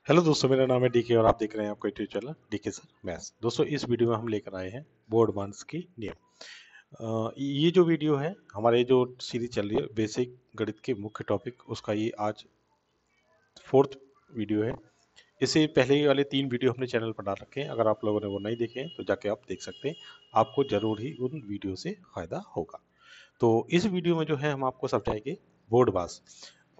Hello दोस्तों, मेरा नाम है डीके और आप देख रहे हैं आपका YouTube channel DK sir maths. दोस्तों, इस वीडियो में हम लेकर आए हैं बोर्ड मास की नियम। ये जो वीडियो है, हमारे जो सीरीज चल रही है बेसिक गणित के मुख्य टॉपिक, उसका ये आज फोर्थ वीडियो है। इससे पहले वाले 3 वीडियो हमने चैनल पर डाल रखे हैं। अगर आप लोगों ने वो नहीं देखे हैं तो जाके आप देख सकते हैं। आपको जरूर ही उन वीडियो से फायदा होगा। तो इस वीडियो में जो है हम आपको समझाएंगे बोर्ड मास।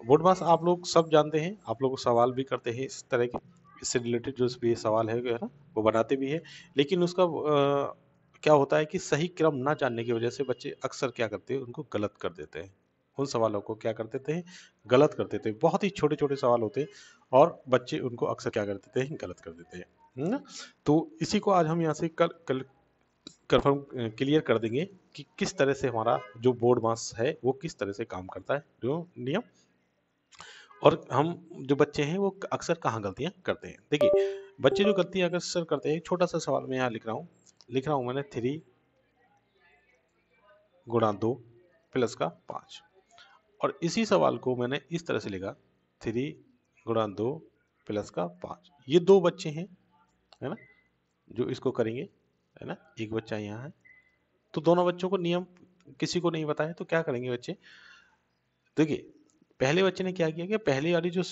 बोर्ड मास आप लोग सब जानते हैं, आप लोग सवाल भी करते हैं इस तरह के। इससे रिलेटेड जो भी सवाल है ना, वो बनाते भी है। लेकिन उसका क्या होता है कि सही क्रम ना जानने की वजह से बच्चे अक्सर क्या करते हैं, उनको गलत कर देते हैं। उन सवालों को क्या कर देते हैं, गलत कर देते हैं। बहुत ही छोटे छोटे सवाल होते हैं और बच्चे उनको अक्सर क्या कर देते हैं, गलत कर देते हैं। है ना? तो इसी को आज हम यहाँ से कल कल कंफर्म क्लियर कर देंगे कि किस तरह से हमारा जो बोर्ड मास है वो किस तरह से काम करता है, जो नियम। और हम जो बच्चे हैं वो अक्सर कहाँ गलतियां करते हैं। देखिए, बच्चे जो गलतियां अक्सर करते हैं, छोटा सा सवाल मैं यहाँ लिख रहा हूँ मैंने 3 गुणा 2 प्लस का 5। और इसी सवाल को मैंने इस तरह से लिखा, 3 गुणा 2 प्लस का 5। ये 2 बच्चे हैं, है ना, जो इसको करेंगे, है ना। एक बच्चा यहाँ है। तो दोनों बच्चों को नियम किसी को नहीं पता है, तो क्या करेंगे बच्चे। देखिए, पहले बच्चे ने क्या किया कि पहले वाली जो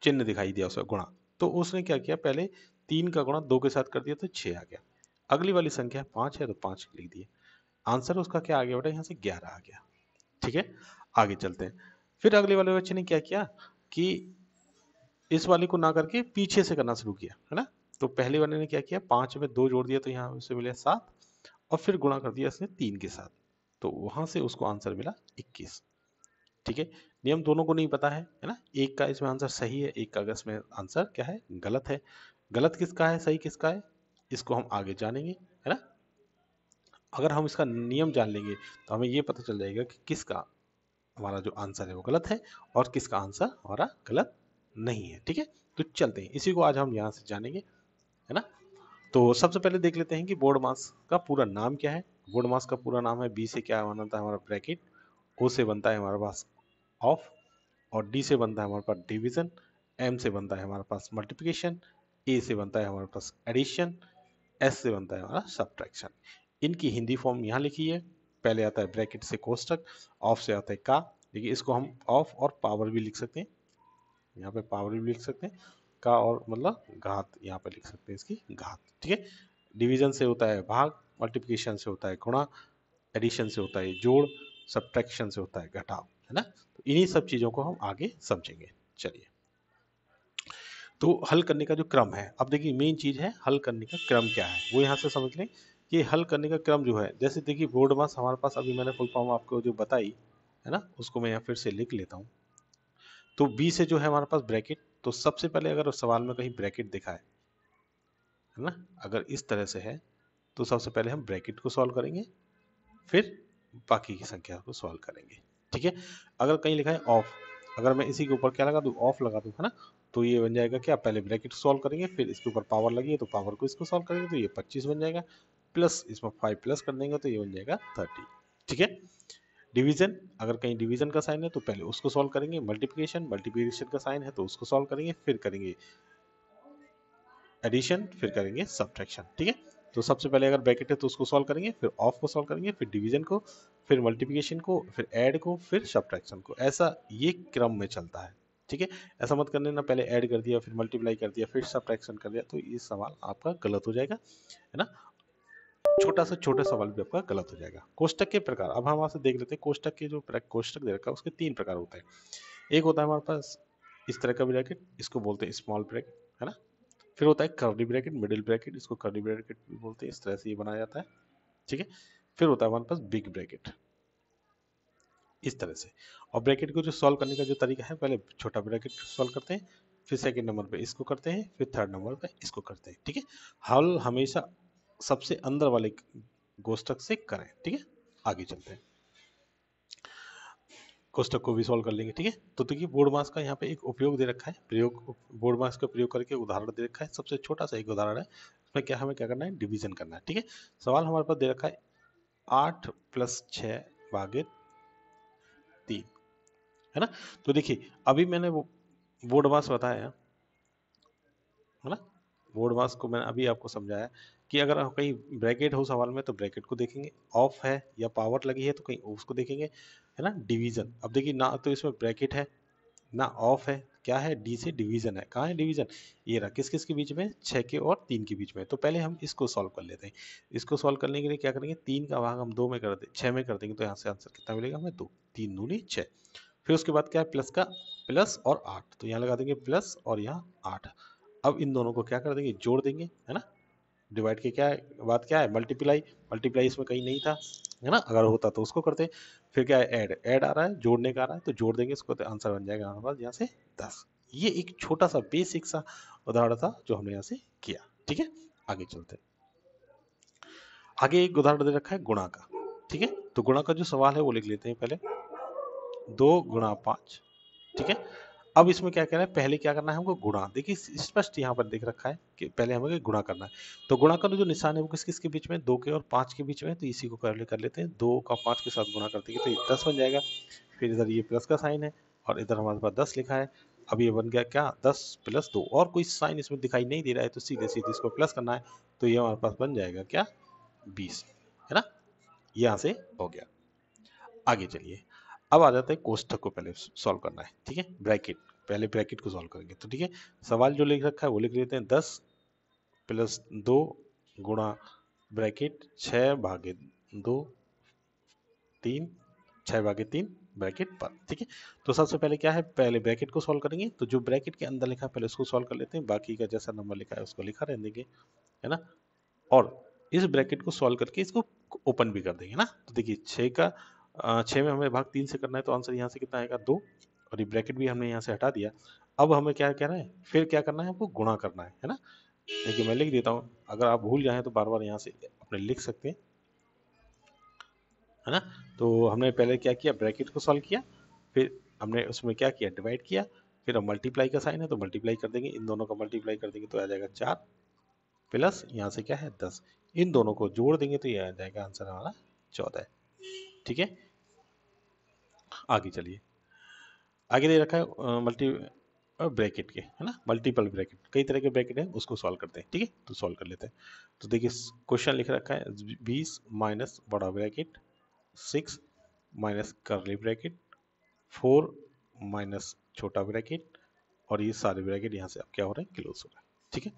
चिन्ह दिखाई दिया उसका गुणा, तो उसने क्या किया, पहले 3 का गुणा 2 के साथ कर दिया तो 6 आ गया। अगली वाली संख्या 5 है तो 5 लिख दिए। आंसर उसका क्या आ गया बेटा, यहाँ से 11 आ गया। ठीक है, आगे चलते हैं। फिर अगले वाले बच्चे ने क्या किया कि इस वाले को ना करके पीछे से करना शुरू किया, है ना। तो पहले वाले ने क्या किया, 5 में 2 जोड़ दिया तो यहाँ से मिले 7, और फिर गुणा कर दिया इसने 3 के साथ, तो वहां से उसको आंसर मिला 21। ठीक है, नियम दोनों को नहीं पता है ना। एक का इसमें आंसर सही है, एक का इसमें आंसर क्या है, गलत है। गलत किसका है, सही किसका है, इसको हम आगे जानेंगे, है ना। अगर हम इसका नियम जान लेंगे तो हमें ये पता चल जाएगा कि किसका हमारा जो आंसर है वो गलत है और किसका आंसर हमारा गलत नहीं है। ठीक है, तो चलते हैं, इसी को आज हम यहाँ से जानेंगे, है ना। तो सबसे पहले देख लेते हैं कि बोर्ड मास का पूरा नाम क्या है। बोर्ड मास का पूरा नाम है, बी से क्या बनता है हमारा ब्रैकेट, ओ से बनता है हमारे पास ऑफ, और डी से बनता है हमारे पास डिवीजन, एम से बनता है हमारे पास मल्टीप्लिकेशन, ए से बनता है हमारे पास एडिशन, एस से बनता है हमारा सब्ट्रैक्शन। इनकी हिंदी फॉर्म यहाँ लिखी है। पहले आता है ब्रैकेट से कोष्टक, ऑफ से आता है का। देखिए, इसको हम ऑफ और पावर भी लिख सकते हैं, यहाँ पे पावर भी लिख सकते हैं, का और मतलब घात, यहाँ पे लिख सकते हैं इसकी घात। ठीक है, डिवीजन से होता है भाग, मल्टीप्लिकेशन से होता है गुणा, एडिशन से होता है जोड़, सब्ट्रैक्शन से होता है घटाव, है ना। तो इन्हीं सब चीजों को हम आगे समझेंगे। चलिए, तो हल करने का जो क्रम है, अब देखिए मेन चीज है हल करने का क्रम क्या है, वो यहाँ से समझ लें कि हल करने का क्रम जो है, जैसे देखिए बोर्ड मास हमारे पास, अभी मैंने फुल फॉर्म आपको जो बताई, है ना, उसको मैं यहाँ फिर से लिख लेता हूँ। तो बी से जो है हमारे पास ब्रैकेट, तो सबसे पहले अगर सवाल में कहीं ब्रैकेट दिखा है ना, अगर इस तरह से है तो सबसे पहले हम ब्रैकेट को सॉल्व करेंगे, फिर बाकी की संख्या को सॉल्व करेंगे। ठीक है, अगर कहीं लिखा है ऑफ, अगर मैं इसी के ऊपर क्या लगा दूं, ऑफ लगा दूं, है ना, तो ये बन जाएगा क्या, पहले ब्रैकेट सॉल्व करेंगे, फिर इसके ऊपर पावर लगी है तो पावर को इसको सॉल्व करेंगे तो ये 25 बन जाएगा, प्लस इसमें 5 प्लस कर देंगे तो ये बन जाएगा 30। ठीक है, डिवीजन, अगर कहीं डिवीजन का साइन है तो पहले उसको सॉल्व करेंगे, मल्टीप्लिकेशन, मल्टीप्लिकेशन का साइन है तो उसको सॉल्व करेंगे, फिर करेंगे एडिशन, फिर करेंगे सब्ट्रैक्शन। ठीक है, तो सबसे पहले अगर ब्रैकेट है तो उसको सॉल्व करेंगे, फिर ऑफ को सॉल्व करेंगे, फिर डिवीजन को, फिर मल्टीप्लिकेशन को, फिर ऐड को, फिर सब्ट्रैक्शन को, ऐसा ये क्रम में चलता है। ठीक है, ऐसा मत करने ना, पहले ऐड कर दिया, फिर मल्टीप्लाई कर दिया, फिर सब्ट्रैक्शन कर दिया, तो ये सवाल आपका गलत हो जाएगा, है ना। छोटा सा छोटा सवाल भी आपका गलत हो जाएगा। कोष्टक के प्रकार, अब हम वहां से देख लेते हैं कोष्टक के जो कोष्टक दे रखा है उसके 3 प्रकार होते हैं। एक होता है हमारे पास इस तरह का ब्रैकेट, इसको बोलते हैं स्मॉल ब्रैकेट, है ना। फिर होता है कर्ली ब्रैकेट, मिडिल ब्रैकेट, इसको कर्ली ब्रैकेट भी बोलते हैं, इस तरह से ये बनाया जाता है। ठीक है, फिर होता है हमारे पास बिग ब्रैकेट, इस तरह से। और ब्रैकेट को जो सॉल्व करने का जो तरीका है, पहले छोटा ब्रैकेट सॉल्व करते हैं, फिर सेकंड नंबर पे इसको करते हैं, फिर थर्ड नंबर पे इसको करते हैं। ठीक है, हल हमेशा सबसे अंदर वाले कोष्टक से करें। ठीक है, आगे चलते हैं, कोष्टक को भी सॉल्व कर लेंगे। ठीक है, तो देखिए बोर्ड मास का यहाँ पे एक उपयोग दे रखा है, प्रयोग, बोर्ड मास का प्रयोग करके उदाहरण दे रखा है। सबसे छोटा सा एक उदाहरण है, इसमें क्या हमें क्या करना है, डिवीजन करना है। ठीक है, सवाल हमारे पास दे रखा है 8 + 6 भागे 3, है ना। तो देखिए, अभी मैंने वो बोर्ड मास बताया, है ना। बोर्ड मास को मैंने अभी आपको समझाया कि अगर कहीं ब्रैकेट हो सवाल में तो ब्रैकेट को देखेंगे, ऑफ है या पावर लगी है तो कहीं उसको देखेंगे, है ना। डिवीजन, अब देखिए ना तो इसमें ब्रैकेट है ना ऑफ है, क्या है, डी से डिवीजन है, कहाँ है डिवीजन, ये रहा, किस किस के बीच में, 6 के और 3 के बीच में। तो पहले हम इसको सॉल्व कर लेते हैं। इसको सॉल्व करने के लिए क्या करेंगे, 3 का भाग हम 2 में कर दे 6 में कर देंगे, तो यहाँ से आंसर कितना मिलेगा हमें, 2, 3 दूनी 6। फिर उसके बाद क्या है, प्लस का प्लस और 8, तो यहाँ लगा देंगे प्लस और यहाँ 8। अब इन दोनों को क्या कर देंगे, जोड़ देंगे, है ना। डिवाइड के क्या है, बात क्या है, मल्टीप्लाई, मल्टीप्लाई इसमें कहीं नहीं था, है ना, अगर होता तो उसको करते। फिर क्या है, ऐड, ऐड आ रहा है, जोड़ने का आ रहा है, तो जोड़ देंगे इसको, तो आंसर बन जाएगा हमारे पास यहाँ से 10। ये एक छोटा सा बेसिक सा उदाहरण था जो हमने यहाँ से किया। ठीक है, आगे चलते हैं। आगे एक उदाहरण दे रखा है गुणा का। ठीक है, तो गुणा का जो सवाल है वो लिख लेते हैं पहले, 2 गुणा 5। ठीक है, अब इसमें क्या कहना है, पहले क्या करना है हमको, गुणा। देखिए स्पष्ट यहाँ पर देख रखा है कि पहले हमें गुणा करना है। तो गुणा का जो निशान है वो किस किस के बीच में, 2 के और 5 के बीच में, तो इसी को कर लेते हैं, 2 का 5 के साथ गुणा कर देंगे तो ये 10 बन जाएगा। फिर इधर ये प्लस का साइन है और इधर हमारे पास 10 लिखा है। अब ये बन गया क्या, 10 प्लस 2, और कोई साइन इसमें दिखाई नहीं दे रहा है तो सीधे सीधे इसको प्लस करना है, तो ये हमारे पास बन जाएगा क्या, 20, है ना। यहाँ से हो गया। आगे चलिए, अब आ जाता है कोष्ठक को पहले सॉल्व करना है। ठीक है, ब्रैकेट, पहले ब्रैकेट को सॉल्व करेंगे। तो ठीक है, सवाल जो लिख रखा है वो लिख लेते हैं, 10 प्लस 2 गुणा ब्रैकेट 6 भागे 2 3, 6 भागे 3 ब्रैकेट पर। ठीक है, तो सबसे पहले क्या है, पहले ब्रैकेट को सॉल्व करेंगे, तो जो ब्रैकेट के अंदर लिखा है पहले उसको सॉल्व कर लेते हैं, बाकी का जैसा नंबर लिखा है उसको लिखा रहने देंगे, है ना। और इस ब्रैकेट को सॉल्व करके इसको ओपन भी कर देंगे ना। तो देखिए 6 में हमें भाग 3 से करना है, तो आंसर यहाँ से कितना आएगा, 2, और ये ब्रैकेट भी हमने यहाँ से हटा दिया। अब हमें क्या कहना है, फिर क्या करना है, हमको गुणा करना है ना। देखिए मैं लिख देता हूँ, अगर आप भूल जाए तो बार बार यहाँ से अपने लिख सकते हैं, है ना। तो हमने पहले क्या किया, ब्रैकेट को सॉल्व किया, फिर हमने उसमें क्या किया, डिवाइड किया, फिर अब मल्टीप्लाई का साइन है तो मल्टीप्लाई कर देंगे, इन दोनों का मल्टीप्लाई कर देंगे तो आ जाएगा 4, प्लस यहाँ से क्या है 10, इन दोनों को जोड़ देंगे तो ये आ जाएगा आंसर हमारा 14। ठीक है, आगे चलिए। आगे दे रखा है मल्टी ब्रैकेट के, है ना, मल्टीपल ब्रैकेट, कई तरह के ब्रैकेट है, उसको सॉल्व करते हैं। ठीक है, तो सॉल्व कर लेते हैं। तो देखिए क्वेश्चन लिख रखा है, 20 माइनस बड़ा ब्रैकेट, 6 माइनस करली ब्रैकेट, 4 माइनस छोटा ब्रैकेट, और ये सारे ब्रैकेट यहाँ से अब क्या हो रहे हैं, क्लोज हो रहे हैं। ठीक है,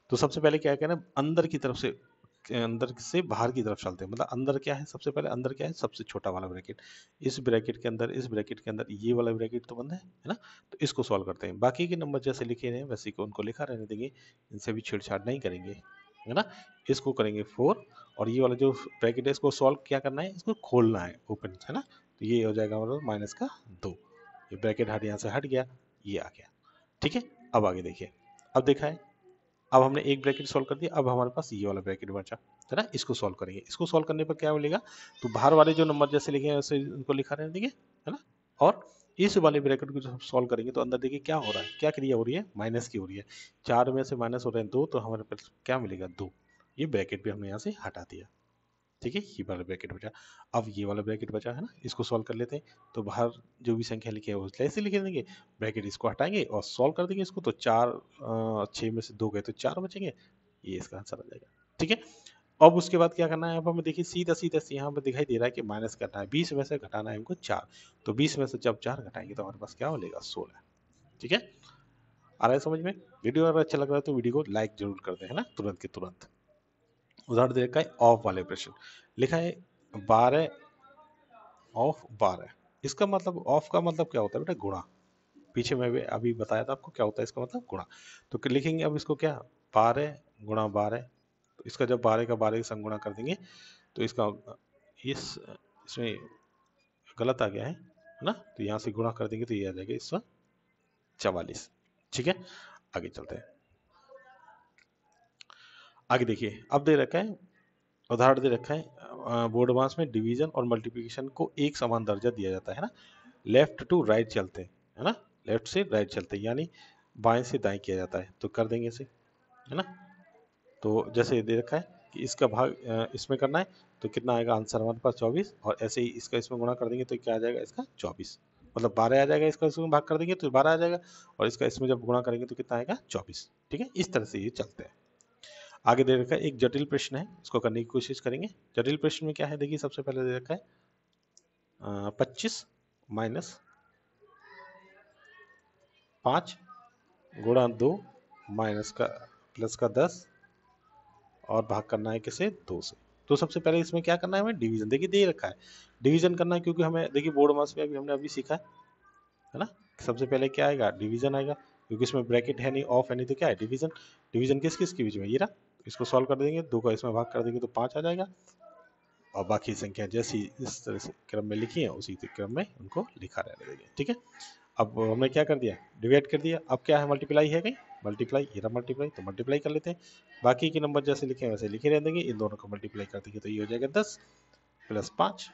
तो सबसे पहले क्या कहना है, अंदर की तरफ से, अंदर से बाहर की तरफ चलते हैं, मतलब अंदर क्या है, सबसे पहले अंदर क्या है, सबसे छोटा वाला ब्रैकेट, इस ब्रैकेट के अंदर, इस ब्रैकेट के अंदर ये वाला ब्रैकेट तो बंद है ना। तो इसको सॉल्व करते हैं, बाकी के नंबर जैसे लिखे हैं वैसे को उनको लिखा रहने देंगे, इनसे भी छेड़छाड़ नहीं करेंगे, है ना। इसको करेंगे 4, और ये वाला जो ब्रैकेट है इसको सॉल्व क्या करना है, इसको खोलना है, ओपन, है ना। तो ये हो जाएगा हमारा माइनस का 2, ये ब्रैकेट हट यहाँ से हट गया, ये आ गया। ठीक है, अब आगे देखिए, अब देखा है, अब हमने एक ब्रैकेट सॉल्व कर दिया, अब हमारे पास ये वाला ब्रैकेट बचा, है ना। इसको सॉल्व करेंगे, इसको सॉल्व करने पर क्या मिलेगा, तो बाहर वाले जो नंबर जैसे लिखे हैं वैसे उनको लिखा रहने देंगे, है ना। और इस वाले ब्रैकेट को जब सॉल्व करेंगे तो अंदर देखिए क्या हो रहा है, क्या क्रिया हो रही है, माइनस की हो रही है, 4 में से माइनस हो रहे हैं 2, तो हमारे पास क्या मिलेगा, 2, ये ब्रैकेट भी हमने यहाँ से हटा दिया। ठीक है, ये वाला ब्रैकेट बचा, अब ये वाला ब्रैकेट बचा, है ना, इसको सॉल्व कर लेते हैं। तो बाहर जो भी संख्या लिखी है वो ऐसे लिख देंगे, ब्रैकेट इसको हटाएंगे और सॉल्व कर देंगे इसको, तो 4, 6 में से 2 गए तो 4 बचेंगे, ये इसका आंसर आ जाएगा। ठीक है, अब उसके बाद क्या करना है, अब हमें देखिए सीधा सीधा से यहाँ पर दिखाई दे रहा है कि माइनस करना है, 20 में से घटाना है हमको 4, तो 20 में से जब 4 घटाएंगे तो हमारे पास क्या मिलेगा, 16। ठीक है, आ रहा है समझ में। वीडियो अगर अच्छा लग रहा है तो वीडियो को लाइक जरूर कर दें, है ना, तुरंत के तुरंत। उदाहरण दे रखा है ऑफ वाले प्रश्न, लिखा है 12 ऑफ 12, इसका मतलब ऑफ का मतलब क्या होता है बेटा, गुणा। पीछे मैं भी अभी बताया था आपको क्या होता है इसका मतलब, गुणा। तो लिखेंगे अब इसको क्या, 12 गुणा 12, तो इसका जब 12 का 12 के संग गुणा कर देंगे तो इसका इस इसमें गलत आ गया है ना, तो यहाँ से गुणा कर देंगे तो ये आ जाएगा 144। ठीक है, आगे चलते हैं। आगे देखिए, अब दे रखा है, उदाहरण दे रखा है, बोर्ड मास में डिवीजन और मल्टीप्लिकेशन को एक समान दर्जा दिया जाता है ना, लेफ्ट टू राइट चलते हैं, है ना, लेफ्ट से राइट चलते हैं, यानी बाएं से दाएं किया जाता है, तो कर देंगे इसे, है ना। तो जैसे दे रखा है कि इसका भाग इसमें करना है, तो कितना आएगा आंसर हमारे पास 24, और ऐसे ही इसका इसमें गुणा कर देंगे तो क्या आ जाएगा इसका 24। मतलब 12 आ जाएगा, इसका इसमें भाग कर देंगे तो 12 आ जाएगा, और इसका इसमें जब गुणा करेंगे तो कितना आएगा 24। ठीक है, इस तरह से ये चलते हैं। आगे दे रखा है एक जटिल प्रश्न है, इसको करने की कोशिश करेंगे। जटिल प्रश्न में क्या है, देखिए सबसे पहले दे रखा है 25 माइनस 5 गुणा 2 माइनस का प्लस का 10 और भाग करना है किसे 2 से। तो सबसे पहले इसमें क्या करना है हमें, डिवीजन। देखिए दे रखा है डिवीजन करना है, क्योंकि हमें देखिए बोर्ड मास में हमने अभी सीखा है ना, सबसे पहले क्या आएगा, डिवीजन आएगा, क्योंकि इसमें ब्रैकेट है नहीं, ऑफ है नहीं, तो क्या है डिवीजन। डिवीजन किस किस के बीच में, ये रहा, इसको सॉल्व कर देंगे, 2 का इसमें भाग कर देंगे तो 5 आ जाएगा, और बाकी संख्या जैसी इस तरह से क्रम में लिखी है उसी क्रम में उनको लिखा रहने देंगे। ठीक है, अब हमने क्या कर दिया, डिवाइड कर दिया, अब क्या है, मल्टीप्लाई है कहीं, मल्टीप्लाई, ये रहा मल्टीप्लाई, तो मल्टीप्लाई कर लेते हैं, बाकी के नंबर जैसे लिखे हैं वैसे लिखे रहने देंगे, इन दोनों को मल्टीप्लाई कर देंगे तो ये हो जाएगा 10 प्लस 5।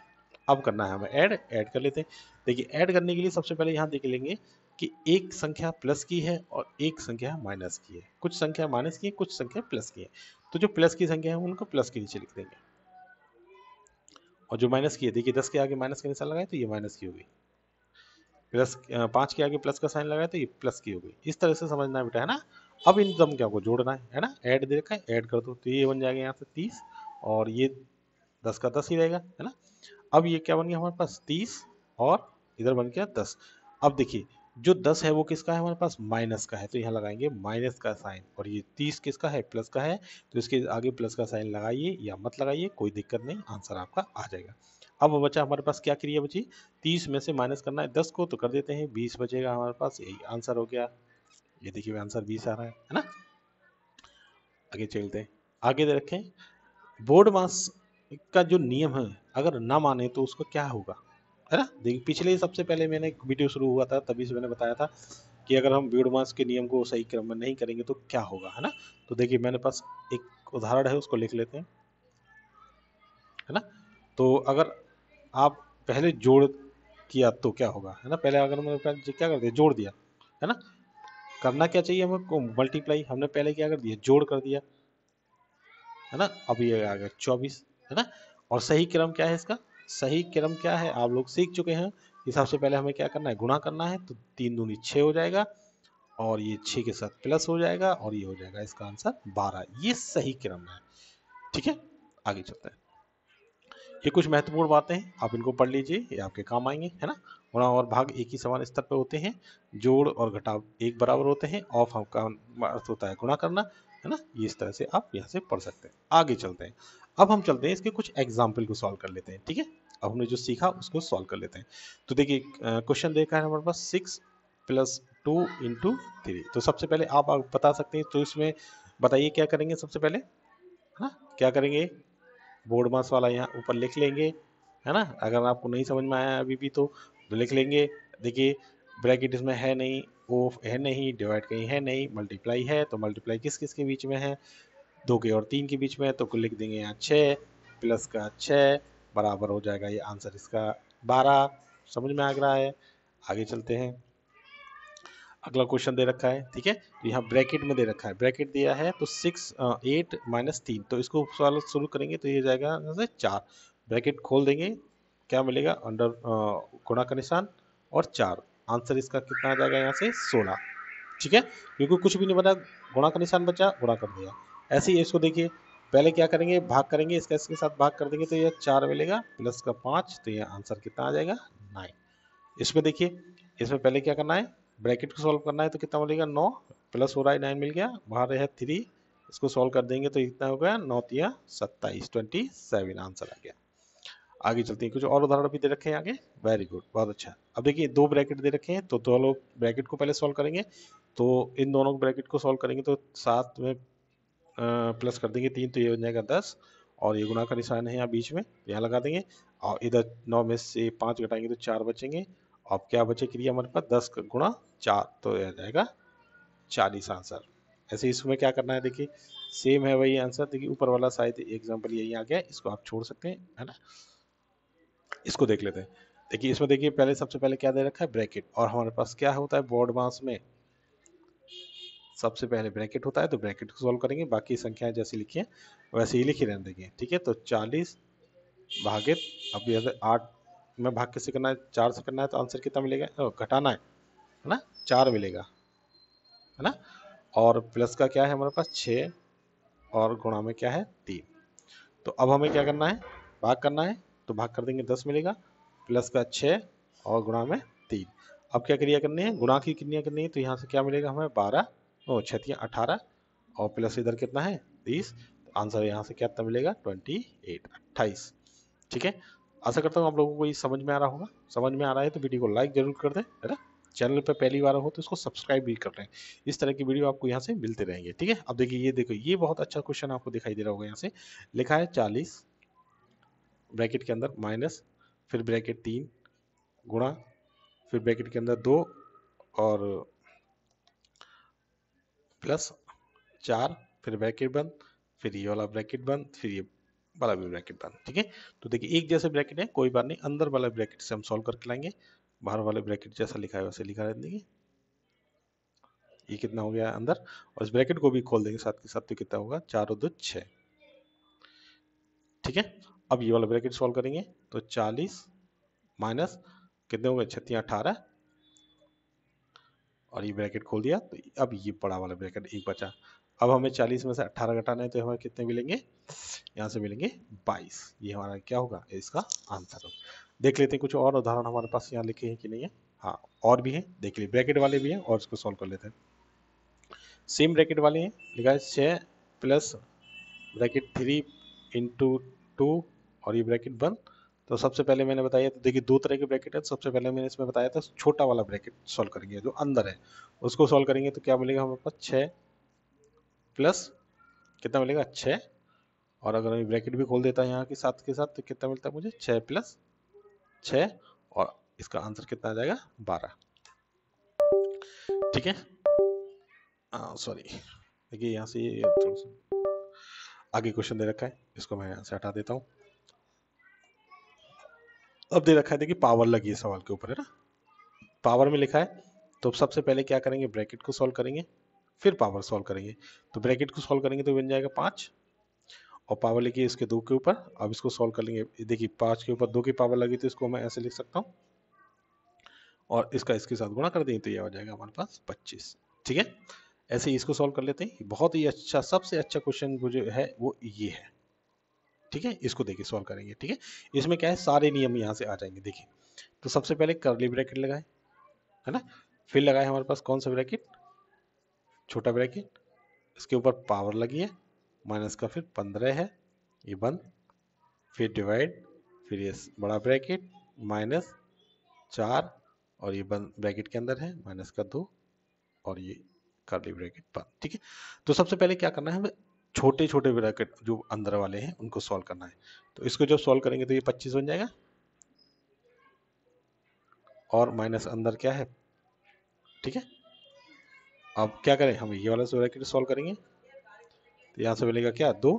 अब करना है हमें ऐड कर लेते हैं। देखिए ऐड करने के लिए सबसे पहले यहाँ देख लेंगे कि एक संख्या प्लस की है और एक संख्या माइनस की है, कुछ संख्या माइनस की है, कुछ संख्या प्लस की है, तो जो प्लस की संख्या है उनको प्लस के नीचे लिख देंगे, और जो माइनस की है, देखिए 10 के आगे माइनस का निशान लगाए तो ये माइनस की हो गई, प्लस 5 के आगे प्लस का साइन लगाए तो ये प्लस की हो गई। इस तरह से समझना है बेटा, है ना। अब इन संख्याओं को जोड़ना है ना, ऐड दे रखा है, ऐड कर दो तो ये बन जाएगा यहाँ से 30, और ये 10 का 10 ही रहेगा, है ना। अब ये क्या बन गया हमारे पास 30, और इधर बन गया 10। अब देखिए जो 10 है वो किसका है हमारे पास, माइनस का है, तो यहाँ लगाएंगे माइनस का साइन, और ये 30 किसका है, प्लस का है, तो इसके आगे प्लस का साइन लगाइए या मत लगाइए, कोई दिक्कत नहीं, आंसर आपका आ जाएगा। अब बचा हमारे पास क्या क्रिया बची, 30 में से माइनस करना है 10 को, तो कर देते हैं, 20 बचेगा हमारे पास, यही आंसर हो गया। ये देखिए आंसर 20 आ रहा है ना। आगे चलते हैं, आगे दे रखें बोर्ड मास का जो नियम है अगर ना माने तो उसका क्या होगा, है ना। देखिए पिछले सबसे पहले मैंने एक वीडियो शुरू हुआ था तभी से मैंने बताया था कि अगर हम बोर्ड मास के नियम को सही क्रम में नहीं करेंगे तो क्या होगा, है ना। तो देखिए मेरे पास एक उदाहरण है, उसको लिख लेते हैं, है ना। तो अगर आप पहले जोड़ किया तो क्या होगा, है ना, पहले अगर मैंने क्या कर दिया, जोड़ दिया, है ना। करना क्या चाहिए हमको, मल्टीप्लाई, हमने पहले क्या कर दिया, जोड़ कर दिया, है ना। अब ये आ गया 24, है ना। और सही क्रम क्या है इसका, सही क्रम क्या है आप लोग सीख चुके हैं, इस हिसाब से पहले हमें क्या करना है, गुणा करना है, तो 3 दूनी 6 हो जाएगा, और ये 6 के साथ प्लस हो जाएगा, और ये हो जाएगा इसका आंसर 12, ये सही क्रम है। ठीक है, आगे चलते हैं। ये कुछ महत्वपूर्ण बातें हैं, आप इनको पढ़ लीजिए, ये आपके काम आएंगे, है ना। गुणा और भाग एक ही समान स्तर पर होते हैं, जोड़ और घटाव एक बराबर होते हैं, ऑफ का अर्थ होता है गुणा करना, है ना। ये इस तरह से आप यहाँ से पढ़ सकते हैं। आगे चलते हैं, अब हम चलते हैं इसके कुछ एग्जाम्पल को सॉल्व कर लेते हैं। ठीक है, अब हमने जो सीखा उसको सॉल्व कर लेते हैं। तो देखिए क्वेश्चन देखा है हमारे पास 6 + 2 × 3। तो सबसे पहले आप बता सकते हैं, तो इसमें बताइए क्या करेंगे सबसे पहले, है ना, क्या करेंगे, बोर्ड मास वाला यहाँ ऊपर लिख लेंगे, है ना। अगर आपको नहीं समझ में आया अभी भी तो लिख लेंगे। देखिए ब्रैकेट इसमें है नहीं, ऑफ है नहीं, डिवाइड कहीं है नहीं, मल्टीप्लाई है, तो मल्टीप्लाई किस किस के बीच में है, 2 के और 3 के बीच में है, तो लिख देंगे यहाँ 6 प्लस का 6 बराबर हो जाएगा ये आंसर इसका 12। समझ में आ रहा है, आगे चलते हैं। अगला क्वेश्चन दे रखा है, ठीक है, तो यहाँ ब्रैकेट में दे रखा है, ब्रैकेट दिया है तो 8 - 3, तो इसको सवाल शुरू करेंगे तो ये जाएगा यहाँ से 4, ब्रैकेट खोल देंगे, क्या मिलेगा, अंडर गुणा का निशान और 4, आंसर इसका कितना आ जाएगा यहाँ से 16। ठीक है, क्योंकि कुछ भी नहीं बना, गुणा का निशान बचा, गुणा कर दिया। ऐसे ही इसको देखिए, पहले क्या करेंगे, भाग करेंगे, इसका इसके साथ भाग कर देंगे तो ये 4 मिलेगा, प्लस का 5, तो ये आंसर कितना आ जाएगा 9। इसमें देखिए, इसमें पहले क्या करना है, ब्रैकेट को सॉल्व करना है, तो कितना मिलेगा 9, प्लस हो रहा है 9 मिल गया, बाहर है 3, इसको सॉल्व कर देंगे तो इतना हो गया 9 × 3 = 27, 27 आंसर आ गया। आगे चलते हैं, कुछ और उदाहरण भी दे रखे हैं आगे, वेरी गुड, बहुत अच्छा। अब देखिए 2 ब्रैकेट दे रखे हैं, तो दोनों ब्रैकेट को पहले सॉल्व करेंगे, तो इन दोनों ब्रैकेट को सॉल्व करेंगे तो 7 में प्लस कर देंगे 3, तो ये बन जाएगा 10, और ये गुणा का निशान है यहाँ बीच में, यहाँ लगा देंगे, और इधर 9 में से 5 घटाएंगे तो 4 बचेंगे, अब क्या बचे क्रिया हमारे पास, 10 × 4, तो यह जाएगा 40 आंसर। ऐसे इसमें क्या करना है, देखिए सेम है वही आंसर, देखिए ऊपर वाला शायद एग्जाम्पल यही आ गया, इसको आप छोड़ सकते हैं, है ना। इसको देख लेते हैं, देखिए इसमें देखिए पहले सबसे पहले क्या दे रखा है, ब्रैकेट, और हमारे पास क्या होता है बोर्ड मास में, सबसे पहले ब्रैकेट होता है, तो ब्रैकेट को सॉल्व करेंगे, बाकी संख्याएं जैसी लिखी है वैसे ही लिखी रहने देंगे। ठीक है, तो 40 भागित, अब ये 8 में भाग किससे करना है, 4 से करना है, तो आंसर कितना मिलेगा, घटाना है ना, 4 मिलेगा, है ना। और प्लस का क्या है हमारे पास 6 और गुणा में क्या है 3। तो अब हमें क्या करना है, भाग करना है, तो भाग कर देंगे 10 मिलेगा, प्लस का 6 और गुणा में 3। अब क्या क्रिया करनी है, गुणा की क्रिया करनी है, तो यहाँ से क्या मिलेगा हमें 12, 6 18 और प्लस इधर कितना है 30। आंसर यहाँ से क्या मिलेगा 28, 28। ठीक है, आशा करता हूँ आप लोगों को ये समझ में आ रहा होगा। समझ में आ रहा है तो वीडियो को लाइक जरूर कर दें, है ना। चैनल पे पहली बार हो तो इसको सब्सक्राइब भी कर लें। इस तरह की वीडियो आपको यहाँ से मिलते रहेंगे। ठीक है, अब देखिए, ये देखो, ये बहुत अच्छा क्वेश्चन आपको दिखाई दे रहा होगा। यहाँ से लिखा है 40 ब्रैकेट के अंदर माइनस, फिर ब्रैकेट 3 गुणा, फिर ब्रैकेट के अंदर 2 और प्लस 4, फिर ब्रैकेट बंद, फिर ये वाला ब्रैकेट बंद, फिर ये वाला भी ब्रैकेट बंद। ठीक है, तो देखिए एक जैसे ब्रैकेट है, कोई बात नहीं, अंदर वाला ब्रैकेट से हम सॉल्व करके लाएंगे, बाहर वाले ब्रैकेट जैसा लिखा है वैसे लिखा रहने देंगे। ये कितना हो गया अंदर, और इस ब्रैकेट को भी खोल देंगे साथ के साथ, तो कितना होगा 4 और 2 6। ठीक है, अब ये वाला ब्रैकेट सॉल्व करेंगे, तो 40 माइनस कितने हो गए 6 18, और ये ब्रैकेट खोल दिया, तो अब ये बड़ा वाला ब्रैकेट एक बचा। अब हमें 40 में से 18 घटाना है, तो हमें कितने मिलेंगे, यहाँ से मिलेंगे 22। ये हमारा क्या होगा, इसका आंसर होगा। देख लेते हैं कुछ और उदाहरण हमारे पास यहाँ लिखे हैं कि नहीं है। हाँ, और भी हैं, देख लीजिए, ब्रैकेट वाले भी हैं और इसको सॉल्व कर लेते हैं। सेम ब्रैकेट वाले हैं, लिखा है 6 प्लस ब्रैकेट 3 इंटू 2 और ये ब्रैकेट बंद। तो सबसे पहले मैंने बताया, तो देखिए 2 तरह के ब्रैकेट है, तो सबसे पहले मैंने इसमें बताया था छोटा वाला ब्रैकेट सॉल्व करेंगे, जो अंदर है उसको सॉल्व करेंगे, तो क्या मिलेगा हमारे पास 6 प्लस कितना मिलेगा 6, और अगर मैं ब्रैकेट भी खोल देता है यहाँ के साथ तो कितना मिलता है मुझे 6 प्लस 6, और इसका आंसर कितना आ जाएगा 12। ठीक है, सॉरी, देखिए यहाँ से ये थोड़ा सा आगे क्वेश्चन दे रखा है, इसको मैं यहाँ से हटा देता हूँ। अब दे रखा है, देखिए पावर लगी है सवाल के ऊपर, है ना। पावर में लिखा है, तो सबसे पहले क्या करेंगे, ब्रैकेट को सॉल्व करेंगे, फिर पावर सॉल्व करेंगे। तो ब्रैकेट को सॉल्व करेंगे तो बन जाएगा 5, और पावर लिखी है इसके 2 के ऊपर। अब इसको सॉल्व कर लेंगे, देखिए 5 के ऊपर 2 की पावर लगी, तो इसको मैं ऐसे लिख सकता हूँ, और इसका इसके साथ गुणा कर देंगे, तो ये हो जाएगा हमारे पास 25। ठीक है, ऐसे ही इसको सॉल्व कर लेते हैं। बहुत ही अच्छा, सबसे अच्छा क्वेश्चन जो है वो ये है। ठीक है, इसको देखिए सॉल्व करेंगे। ठीक है, इसमें क्या है, सारे नियम यहाँ से आ जाएंगे। देखिए, तो सबसे पहले कर्ली ब्रैकेट लगाए, है ना, फिर लगाए हमारे पास कौन सा ब्रैकेट, छोटा ब्रैकेट, इसके ऊपर पावर लगी है, माइनस का फिर 15 है, ये बंद, फिर डिवाइड, फिर ये बड़ा ब्रैकेट माइनस 4, और ये बंद ब्रैकेट के अंदर है माइनस का 2, और ये कर्ली ब्रैकेट बंद। ठीक है, तो सबसे पहले क्या करना है, हमें छोटे छोटे ब्रैकेट जो अंदर वाले हैं उनको सॉल्व करना है। तो इसको जब सॉल्व करेंगे तो ये 25 बन जाएगा, और माइनस अंदर क्या है। ठीक है, अब क्या करें, हम ये वाला ब्रैकेट सॉल्व करेंगे, तो यहाँ से मिलेगा क्या 2,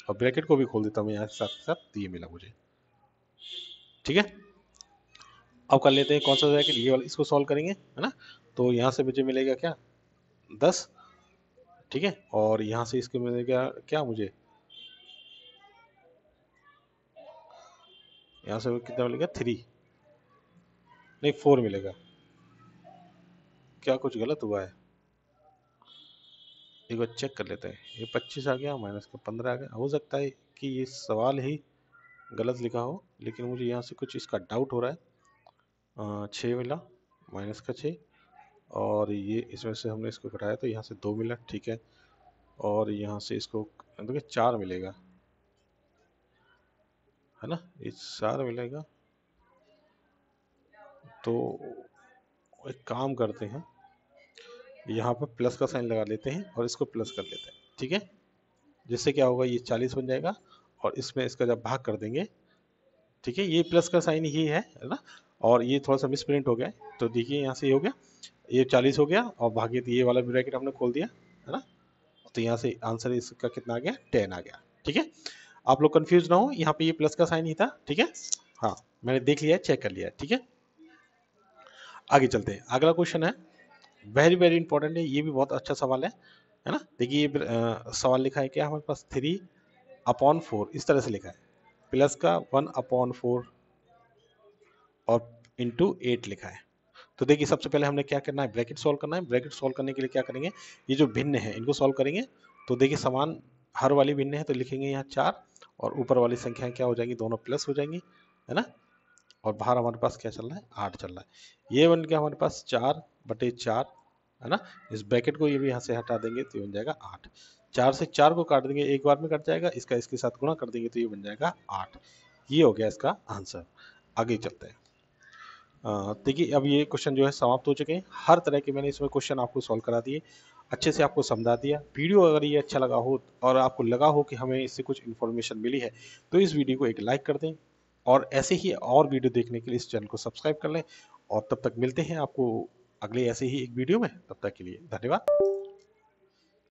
और ब्रैकेट को भी खोल देता हूँ यहाँ के साथ, तो ये मिला मुझे। ठीक है, अब कर लेते हैं कौन सा ब्रैकेट, ये वाला, इसको सॉल्व करेंगे, है ना। तो यहाँ से मुझे मिलेगा क्या 10। ठीक है, और यहाँ से इसको मिलेगा क्या मुझे, यहाँ से कितना मिलेगा 3, नहीं 4 मिलेगा। क्या कुछ गलत हुआ है, एक बार चेक कर लेते हैं। ये 25 आ गया, माइनस का 15 आ गया। हो सकता है कि ये सवाल ही गलत लिखा हो, लेकिन मुझे यहाँ से कुछ इसका डाउट हो रहा है। 6 मिला, माइनस का 6, और ये इसमें से हमने इसको घटाया तो यहाँ से 2 मिला। ठीक है, और यहाँ से इसको देखिए 4 मिलेगा, है ना, ये 4 मिलेगा। तो एक काम करते हैं, यहाँ पर प्लस का साइन लगा लेते हैं और इसको प्लस कर लेते हैं। ठीक है, जिससे क्या होगा, ये 40 बन जाएगा, और इसमें इसका जब भाग कर देंगे, ठीक है, ये प्लस का साइन ही है ना, और ये थोड़ा सा मिसप्रिंट हो गया है, तो देखिए यहाँ से ये हो गया, ये 40 हो गया, और भागे ये वाला ब्रैकेट हमने खोल दिया, है ना। तो यहाँ से आंसर इसका कितना आ गया 10 आ गया। ठीक है, आप लोग कंफ्यूज ना हो, यहाँ पे ये प्लस का साइन ही था। ठीक है, हाँ, मैंने देख लिया, चेक कर लिया। ठीक है, आगे चलते हैं। अगला क्वेश्चन है, वेरी वेरी इंपॉर्टेंट है, ये भी बहुत अच्छा सवाल है ना। देखिए ये सवाल लिखा है क्या हमारे पास, 3/4 इस तरह से लिखा है, प्लस का 1/4 और इंटू 8 लिखा है। तो देखिए सबसे पहले हमने क्या करना है, ब्रैकेट सॉल्व करना है। ब्रैकेट सॉल्व करने के लिए क्या करेंगे, ये जो भिन्न है इनको सॉल्व करेंगे। तो देखिए समान हर वाली भिन्न है तो लिखेंगे यहाँ 4 और ऊपर वाली संख्याएं क्या हो जाएंगी, दोनों प्लस हो जाएंगी, है ना। और बाहर हमारे पास क्या चल रहा है, 8 चल रहा है। ये बन गया हमारे पास 4/4, है ना। इस ब्रैकेट को ये भी यहाँ से हटा देंगे तो ये बन जाएगा 8। 4 से 4 को काट देंगे, एक बार में कट जाएगा, इसका इसके साथ गुणा कर देंगे तो ये बन जाएगा 8। ये हो गया इसका आंसर। आगे चलते हैं। देखिए अब ये क्वेश्चन जो है समाप्त हो चुके हैं। हर तरह के मैंने इसमें क्वेश्चन आपको सॉल्व करा दिए, अच्छे से आपको समझा दिया। वीडियो अगर ये अच्छा लगा हो और आपको लगा हो कि हमें इससे कुछ इन्फॉर्मेशन मिली है तो इस वीडियो को एक लाइक कर दें और ऐसे ही और वीडियो देखने के लिए इस चैनल को सब्सक्राइब कर लें। और तब तक मिलते हैं आपको अगले ऐसे ही एक वीडियो में। तब तक के लिए धन्यवाद।